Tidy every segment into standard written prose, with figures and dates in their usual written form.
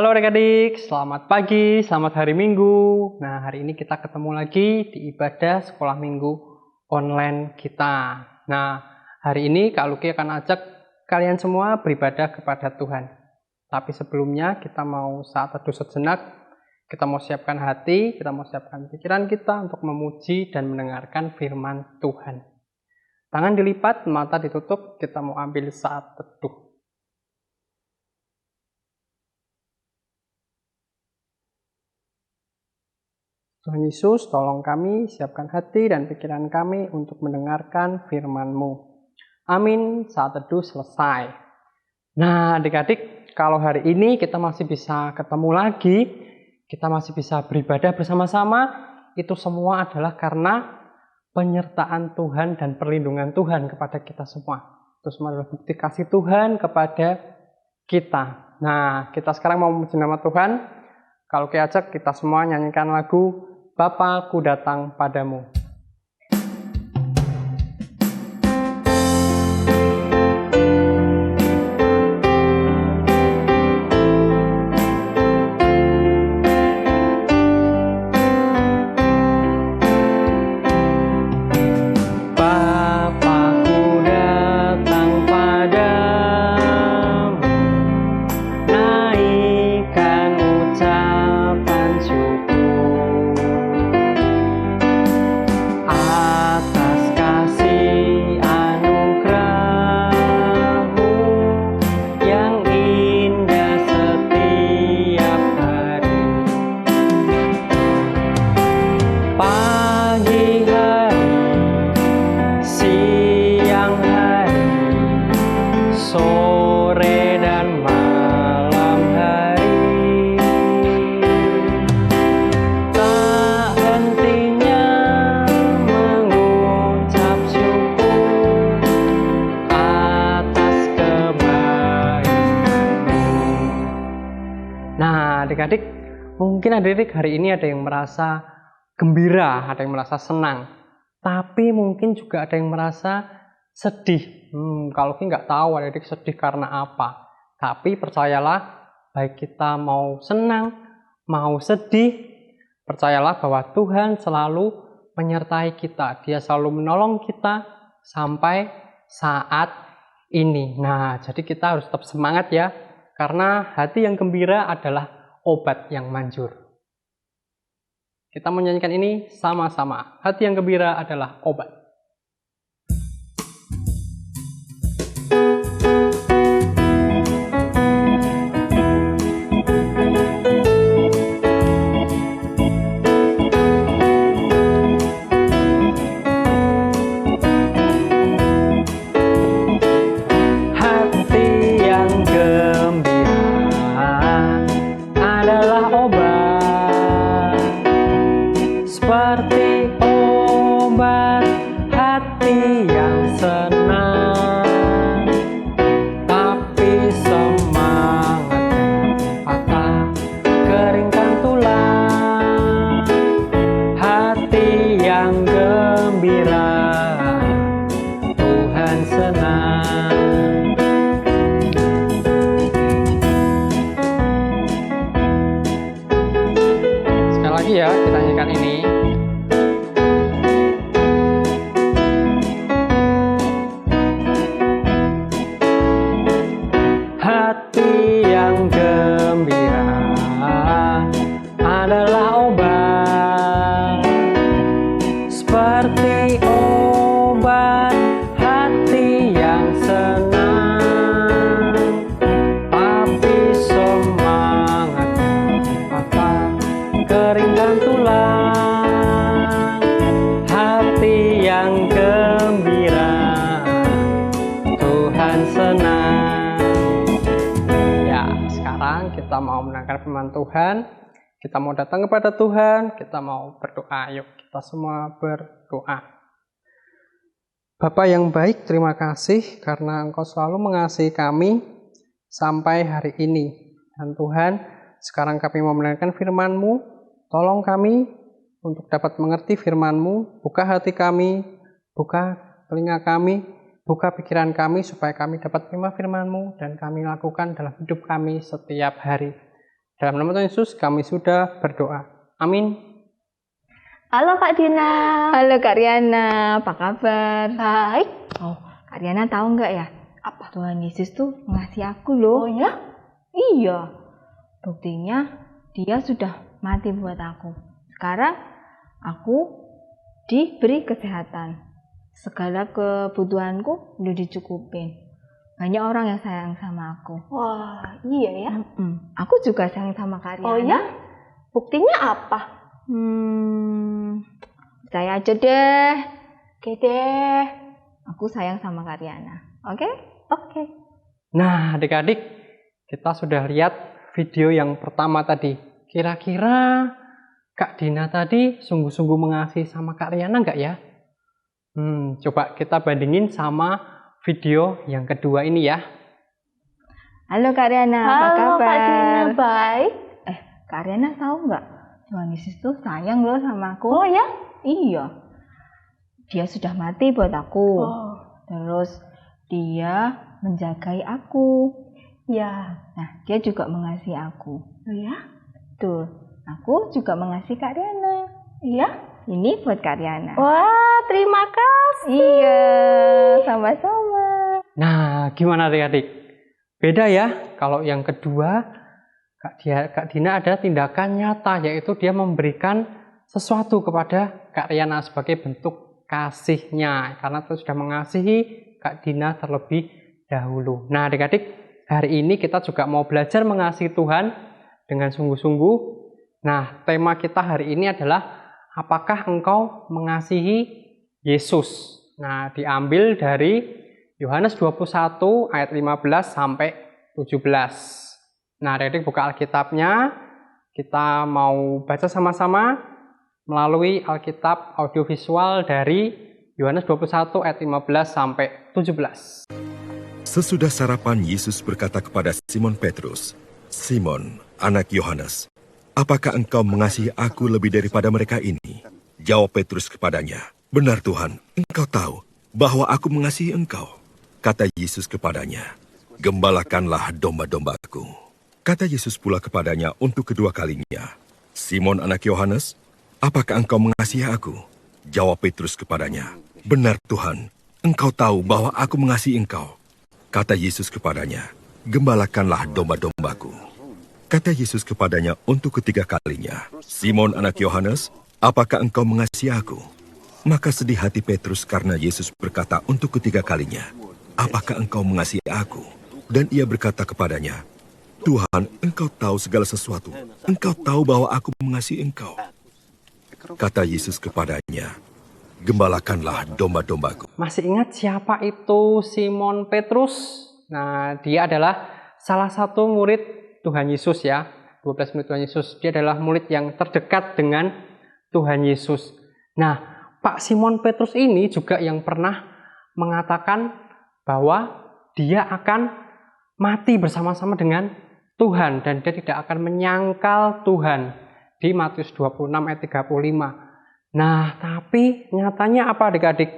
Halo adik-adik, selamat pagi, selamat hari Minggu. Nah, hari ini kita ketemu lagi di ibadah sekolah Minggu online kita. Nah, hari ini Kak Luki akan ajak kalian semua beribadah kepada Tuhan. Tapi sebelumnya kita mau saat teduh sejenak, kita mau siapkan hati, kita mau siapkan pikiran kita untuk memuji dan mendengarkan firman Tuhan. Tangan dilipat, mata ditutup, kita mau ambil saat teduh. Tuhan Yesus, tolong kami, siapkan hati dan pikiran kami untuk mendengarkan firman-Mu. Amin, saat teduh selesai. Nah, adik-adik, kalau hari ini kita masih bisa ketemu lagi, kita masih bisa beribadah bersama-sama, itu semua adalah karena penyertaan Tuhan dan perlindungan Tuhan kepada kita semua. Itu semua adalah bukti kasih Tuhan kepada kita. Nah, kita sekarang mau memuji nama Tuhan. Kalau ajak kita semua nyanyikan lagu Bapa, ku datang padamu. Adik-adik, mungkin adik-adik hari ini ada yang merasa gembira, ada yang merasa senang. Tapi mungkin juga ada yang merasa sedih. Kalau nggak tahu adik-adik sedih karena apa. Tapi percayalah, baik kita mau senang, mau sedih, percayalah bahwa Tuhan selalu menyertai kita. Dia selalu menolong kita sampai saat ini. Nah, jadi kita harus tetap semangat ya. Karena hati yang gembira adalah obat yang manjur. Kita menyanyikan ini sama-sama. Hati yang gembira adalah obat. Seperti obat hati yang senang, tapi semangat yang patah keringkan tulang. Hati yang gembira, Tuhan senang. Sekali lagi ya, kita nyanyikan ini. Hati yang gembira adalah obat, seperti obat hati yang senang, tapi semangatnya patah keringkan tulang. Hati yang gembira, Tuhan senang. Sekarang kita mau mendengarkan firman Tuhan, kita mau datang kepada Tuhan, kita mau berdoa. Yuk kita semua berdoa. Bapa yang baik, terima kasih karena Engkau selalu mengasihi kami sampai hari ini. Dan Tuhan, sekarang kami mau mendengarkan firman-Mu, tolong kami untuk dapat mengerti firman-Mu, buka hati kami, buka telinga kami, buka pikiran kami supaya kami dapat menerima firman-Mu dan kami lakukan dalam hidup kami setiap hari. Dalam nama Tuhan Yesus kami sudah berdoa. Amin. Halo Kak Dina. Halo Kak Riana, apa kabar? Baik. Oh, Kak Riana tahu nggak ya? Apa? Tuhan Yesus tuh mengasihi aku loh. Oh ya? Iya. Buktinya dia sudah mati buat aku. Sekarang aku diberi kesehatan. Segala kebutuhanku udah dicukupin. Banyak orang yang sayang sama aku. Wah, iya ya. Aku juga sayang sama Kak Riana. Oh ya? Buktinya apa? Percaya aja deh. Oke deh. Aku sayang sama Kak Riana. Oke? Oke. Nah, adik-adik, kita sudah lihat video yang pertama tadi. Kira-kira Kak Dina tadi sungguh-sungguh mengasihi sama Kak Riana nggak ya? Coba kita bandingin sama video yang kedua ini ya. Halo Kak Riana, apa Halo kabar? Kak Dina, baik. Kak Riana tahu nggak? Tuhan Yesus tuh sayang loh sama aku. Oh ya? Iya. Dia sudah mati buat aku. Oh. Terus dia menjagai aku. Ya. Nah, dia juga mengasihi aku. Oh ya? Tuh, aku juga mengasihi Kak Riana. Iya? Ini buat Kak Riana. Wah, terima kasih. Iya, sama-sama. Nah, gimana adik-adik? Beda ya, kalau yang kedua Kak Dina ada tindakan nyata, yaitu dia memberikan sesuatu kepada Kak Riana sebagai bentuk kasihnya, karena itu sudah mengasihi Kak Dina terlebih dahulu. Nah adik-adik, hari ini kita juga mau belajar mengasihi Tuhan dengan sungguh-sungguh. Nah, tema kita hari ini adalah apakah engkau mengasihi Yesus? Nah, diambil dari Yohanes 21 ayat 15 sampai 17. Nah, adik-adik buka Alkitabnya, kita mau baca sama-sama melalui Alkitab audiovisual dari Yohanes 21 ayat 15 sampai 17. Sesudah sarapan, Yesus berkata kepada Simon Petrus, "Simon, anak Yohanes, apakah engkau mengasihi aku lebih daripada mereka ini?" Jawab Petrus kepadanya, "Benar Tuhan, engkau tahu bahwa aku mengasihi engkau." Kata Yesus kepadanya, "Gembalakanlah domba-dombaku." Kata Yesus pula kepadanya untuk kedua kalinya, "Simon anak Yohanes, apakah engkau mengasihi aku?" Jawab Petrus kepadanya, "Benar Tuhan, engkau tahu bahwa aku mengasihi engkau." Kata Yesus kepadanya, "Gembalakanlah domba-dombaku." Kata Yesus kepadanya untuk ketiga kalinya, "Simon anak Yohanes, apakah engkau mengasihi aku?" Maka sedih hati Petrus karena Yesus berkata untuk ketiga kalinya, "Apakah engkau mengasihi aku?" Dan ia berkata kepadanya, "Tuhan, engkau tahu segala sesuatu. Engkau tahu bahwa aku mengasihi engkau." Kata Yesus kepadanya, "Gembalakanlah domba-dombaku." Masih ingat siapa itu Simon Petrus? Nah, dia adalah salah satu murid Tuhan Yesus ya. 12 murid Tuhan Yesus. Dia adalah murid yang terdekat dengan Tuhan Yesus. Nah, Pak Simon Petrus ini juga yang pernah mengatakan bahwa dia akan mati bersama-sama dengan Tuhan dan dia tidak akan menyangkal Tuhan di Matius 26 ayat 35. Nah, tapi nyatanya apa adik-adik?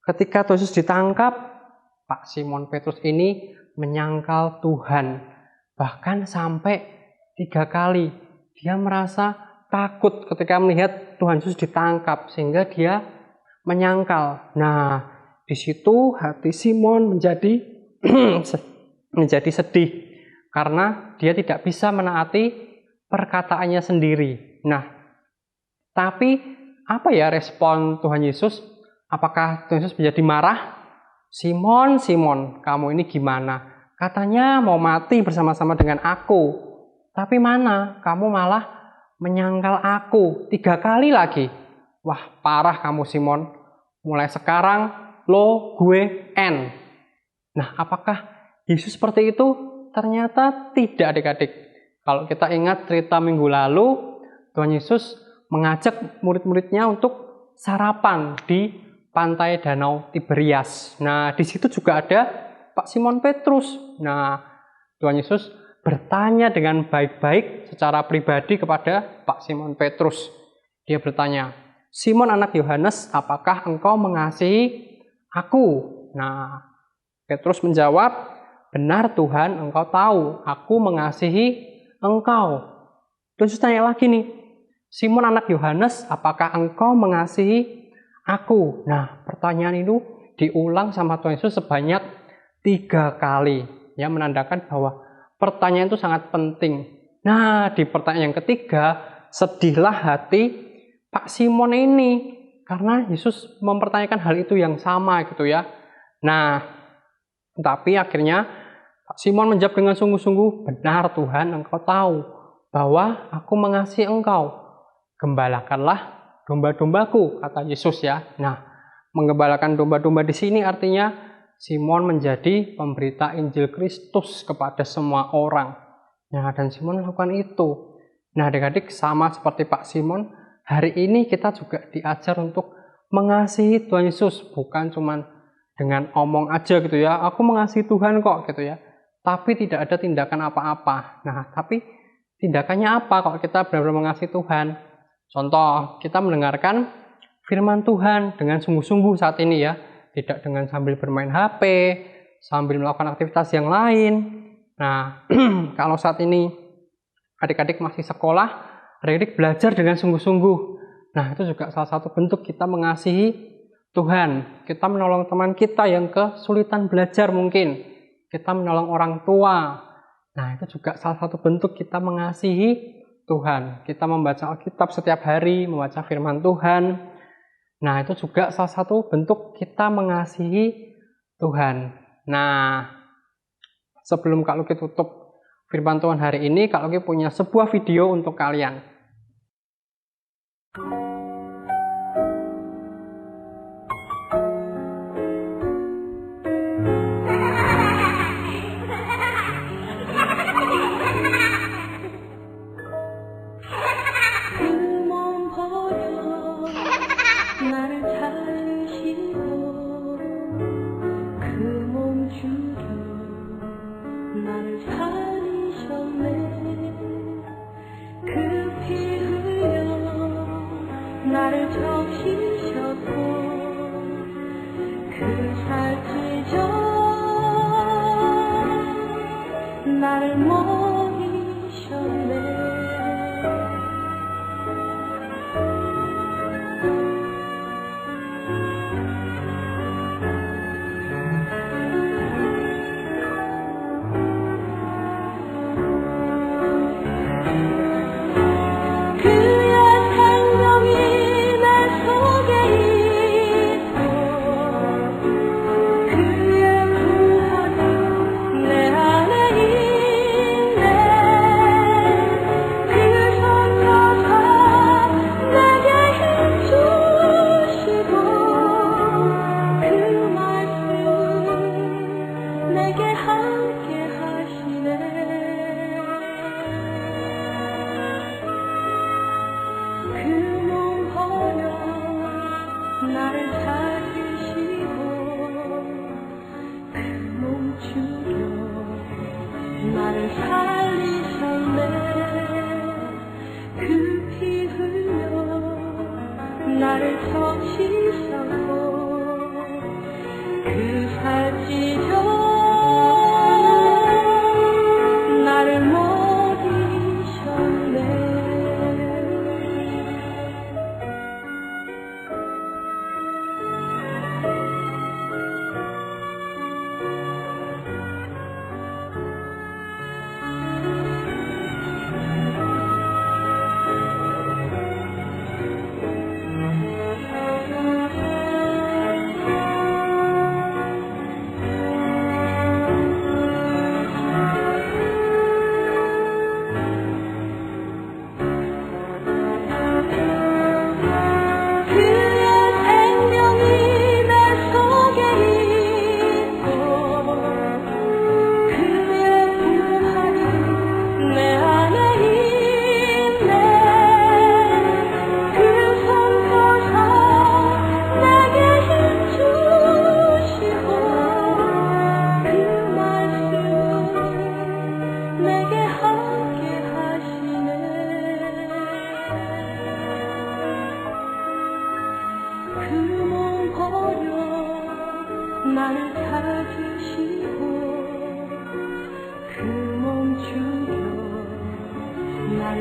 Ketika Yesus ditangkap, Pak Simon Petrus ini menyangkal Tuhan. Bahkan sampai 3 kali. Dia merasa takut ketika melihat Tuhan Yesus ditangkap sehingga dia menyangkal. Nah, di situ hati Simon menjadi sedih karena dia tidak bisa menaati perkataannya sendiri. Nah, tapi apa ya respon Tuhan Yesus? Apakah Tuhan Yesus menjadi marah? "Simon, Simon, kamu ini gimana? Katanya mau mati bersama-sama dengan aku. Tapi mana? Kamu malah menyangkal aku 3 kali lagi. Wah, parah kamu Simon. Mulai sekarang, lo, gue, N." Nah, apakah Yesus seperti itu? Ternyata tidak adik-adik. Kalau kita ingat cerita minggu lalu, Tuhan Yesus mengajak murid-muridnya untuk sarapan di pantai Danau Tiberias. Nah, di situ juga ada Pak Simon Petrus. Nah, Tuhan Yesus bertanya dengan baik-baik secara pribadi kepada Pak Simon Petrus. Dia bertanya, "Simon anak Yohanes, apakah engkau mengasihi aku?" Nah, Petrus menjawab, "Benar Tuhan, engkau tahu aku mengasihi engkau. Terus Yesus tanya lagi nih, Simon anak Yohanes, apakah engkau mengasihi aku? Nah, pertanyaan itu diulang sama Tuhan Yesus sebanyak 3 kali. Ya, menandakan bahwa pertanyaan itu sangat penting. Nah, di pertanyaan yang ketiga, sedihlah hati Pak Simon ini. Karena Yesus mempertanyakan hal itu yang sama gitu ya. Nah, tapi akhirnya Pak Simon menjawab dengan sungguh-sungguh, benar Tuhan, engkau tahu bahwa aku mengasihi engkau. Gembalakanlah domba-dombaku, kata Yesus ya. Nah, menggembalakan domba-domba di sini artinya Simon menjadi pemberita Injil Kristus kepada semua orang. Nah, dan Simon melakukan itu. Nah, adik-adik, sama seperti Pak Simon, hari ini kita juga diajar untuk mengasihi Tuhan Yesus, bukan cuma dengan omong aja gitu ya, aku mengasihi Tuhan kok gitu ya, tapi tidak ada tindakan apa-apa. Nah, tapi tindakannya apa kalau kita benar-benar mengasihi Tuhan? Contoh, kita mendengarkan firman Tuhan dengan sungguh-sungguh saat ini ya, tidak dengan sambil bermain HP, sambil melakukan aktivitas yang lain. Nah, kalau saat ini adik-adik masih sekolah, adik-adik belajar dengan sungguh-sungguh. Nah, itu juga salah satu bentuk kita mengasihi Tuhan. Kita menolong teman kita yang kesulitan belajar mungkin. Kita menolong orang tua. Nah, itu juga salah satu bentuk kita mengasihi Tuhan. Kita membaca Alkitab setiap hari, membaca firman Tuhan. Nah, itu juga salah satu bentuk kita mengasihi Tuhan. Nah, sebelum Kak Luki tutup firman Tuhan hari ini, Kak Luki punya sebuah video untuk kalian.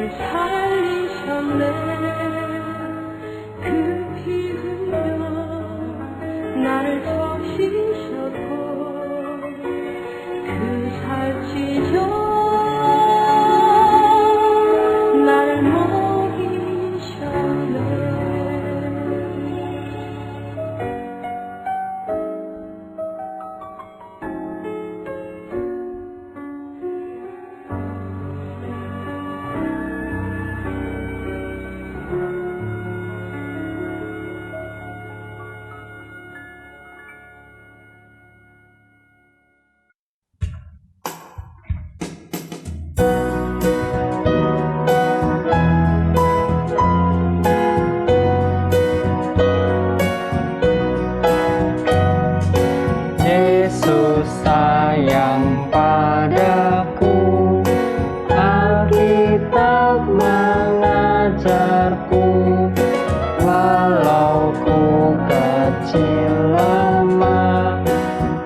살리셨네. 그 피 흘려 나를 적시셨고 그 살찌져 나를 먹이셨네. Yesus sayang padaku, Alkitab mengajarku, walau ku kecil lemah,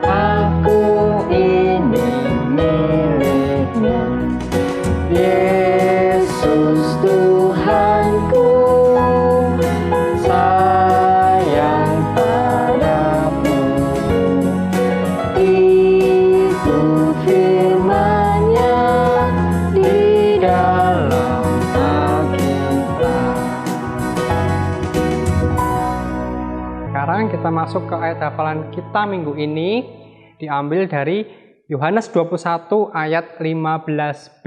aku ini miliknya. Yesus Tuhanku, sayang padaku. Itu firman-Nya di dalam Alkitab. Sekarang kita masuk ke ayat hafalan kita minggu ini, diambil dari Yohanes 21 ayat 15b.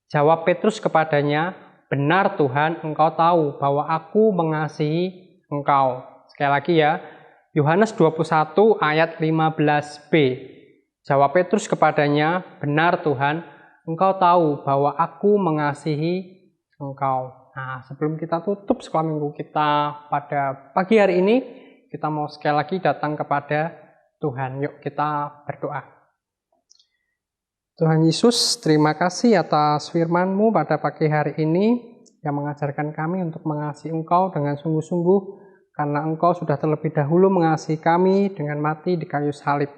Jawab Petrus kepadanya, "Benar Tuhan, Engkau tahu bahwa aku mengasihi Engkau." Sekali lagi ya, Yohanes 21 ayat 15b. Jawab Petrus kepadanya, "Benar Tuhan, Engkau tahu bahwa aku mengasihi Engkau." Nah, sebelum kita tutup sekolah minggu kita pada pagi hari ini, kita mau sekali lagi datang kepada Tuhan. Yuk kita berdoa. Tuhan Yesus, terima kasih atas firman-Mu pada pagi hari ini yang mengajarkan kami untuk mengasihi Engkau dengan sungguh-sungguh, karena Engkau sudah terlebih dahulu mengasihi kami dengan mati di kayu salib.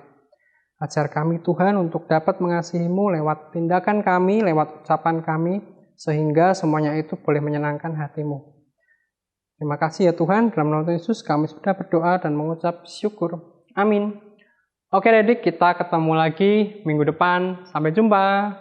Ajar kami Tuhan untuk dapat mengasihi-Mu lewat tindakan kami, lewat ucapan kami, sehingga semuanya itu boleh menyenangkan hati-Mu. Terima kasih ya Tuhan, dalam nama Tuhan Yesus kami sudah berdoa dan mengucap syukur. Amin. Oke adik, kita ketemu lagi minggu depan. Sampai jumpa.